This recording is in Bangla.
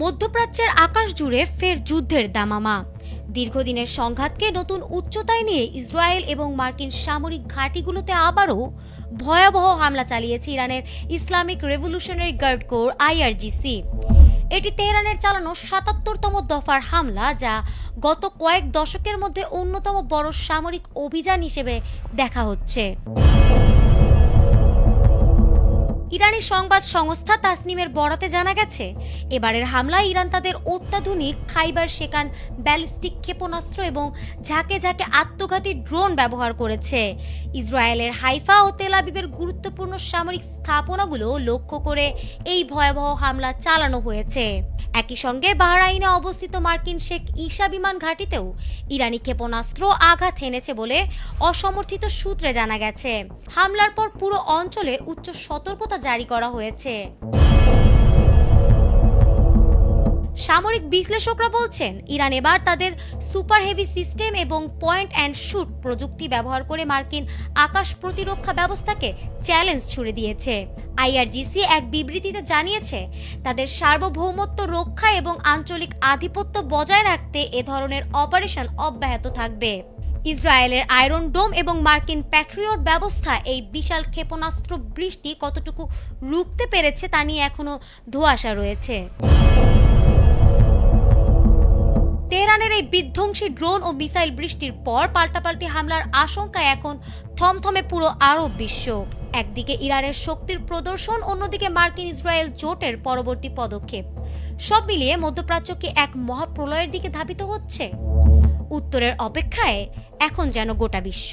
মধ্যপ্রাচ্যের আকাশ জুড়ে ফের যুদ্ধের দামামা। দীর্ঘদিনের সংঘাতকে নতুন উচ্চতায় নিয়ে ইসরায়েল এবং মার্কিন সামরিক ঘাঁটিগুলোতে আবারও ভয়াবহ হামলা চালিয়েছে ইরানের Islamic revolutionary guard corps IRGC. এটি তেহরানের চালানো ৭৭তম দফার হামলা, যা গত কয়েক দশকের মধ্যে অন্যতম বড় সামরিক অভিযান হিসেবে দেখা হচ্ছে। ইরানি সংবাদ সংস্থা তাসনিমের বরাতে জানা গেছে, এবারের হামলায় ইরান তাদের অত্যাধুনিক খাইবার শেকান ব্যালিস্টিক ক্ষেপণাস্ত্র এবং ঝাঁকে ঝাঁকে আত্মঘাতী ড্রোন ব্যবহার করেছে। ইসরায়েলের হাইফা ও তেল আবিবের গুরুত্বপূর্ণ সামরিক স্থাপনাগুলো লক্ষ্য করে এই ভয়াবহ হামলা চালানো হয়েছে। একই সঙ্গে বাহরাইনে অবস্থিত মার্কিন শেখ ঈসা বিমান ঘাঁটিতেও ইরানি ক্ষেপণাস্ত্র আঘাত হেনেছে বলে অসমর্থিত সূত্রে জানা গেছে। হামলার পর পুরো অঞ্চলে উচ্চ সতর্কতা জারি করা হয়েছে। সামরিক বিশ্লেষকরা বলছেন, ইরান এবার তাদের সুপার হেভি সিস্টেম এবং পয়েন্ট অ্যান্ড শুট প্রযুক্তি ব্যবহার করে মার্কিন আকাশ প্রতিরক্ষা ব্যবস্থাকে চ্যালেঞ্জ ছুড়ে দিয়েছে। আইআরজিসি এক বিবৃতিতে জানিয়েছে, তাদের সার্বভৌমত্ব রক্ষা এবং আঞ্চলিক আধিপত্য বজায় রাখতে এ ধরনের অপারেশন অব্যাহত থাকবে। ইসরায়েলের আয়রন ডোম এবং মার্কিন প্যাট্রিয়ট ব্যবস্থা এই বিশাল ক্ষেপণাস্ত্র বৃষ্টি কতটুকু রুখতে পেরেছে তা নিয়ে এখনো ধোঁয়াশা রয়েছে। তেহরানের এই বিধ্বংসী ড্রোন ও মিসাইল বৃষ্টির পর পাল্টাপাল্টি হামলার আশঙ্কায় এখন থমথমে পুরো আরব বিশ্ব। একদিকে ইরানের শক্তির প্রদর্শন, অন্যদিকে মার্কিন ইসরায়েল জোটের পরবর্তী পদক্ষেপ। সব মিলিয়ে মধ্যপ্রাচ্য কি এক মহাপ্রলয়ের দিকে ধাবিত হচ্ছে? উত্তরের অপেক্ষায় এখন যেন গোটা বিশ্ব।